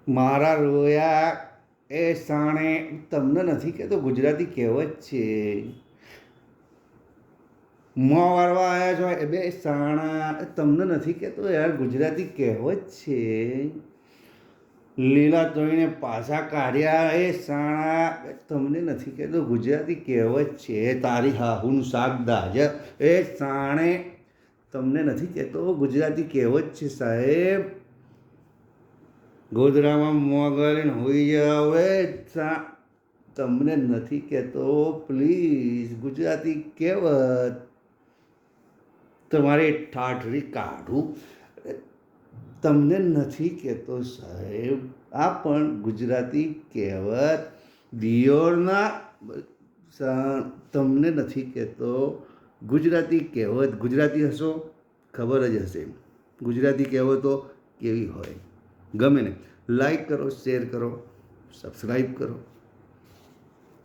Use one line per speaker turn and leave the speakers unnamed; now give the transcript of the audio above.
મારા રોયા એ સાણે તમને નથી કહેતો ગુજરાતી કહેવત છે. મોં વારવા આવ્યા છો એ બે સાણા તમને નથી કહેતો યાર ગુજરાતી કહેવત છે. લીલા તોઈને પાછા કાઢ્યા એ સાણા તમને નથી કહેતો ગુજરાતી કહેવત છે. તારી હાહુનું શાક દાજ એ સાણે તમને નથી કહેતો ગુજરાતી કહેવત છે સાહેબ. ગોધરામાં મોગરીને હોઈ જાવ એ તમને નથી કહેતો પ્લીઝ ગુજરાતી કહેવત. તમારે ઠાઠરી કાઢું તમને નથી કહેતો સાહેબ. આ પણ ગુજરાતી કહેવત દિયોરના તમને નથી કહેતો ગુજરાતી કહેવત. ગુજરાતી હશો ખબર જ હશે ગુજરાતી કહેવતો કેવી હોય. ગમે ને લાઈક કરો, શેર કરો, સબસ્ક્રાઈબ કરો.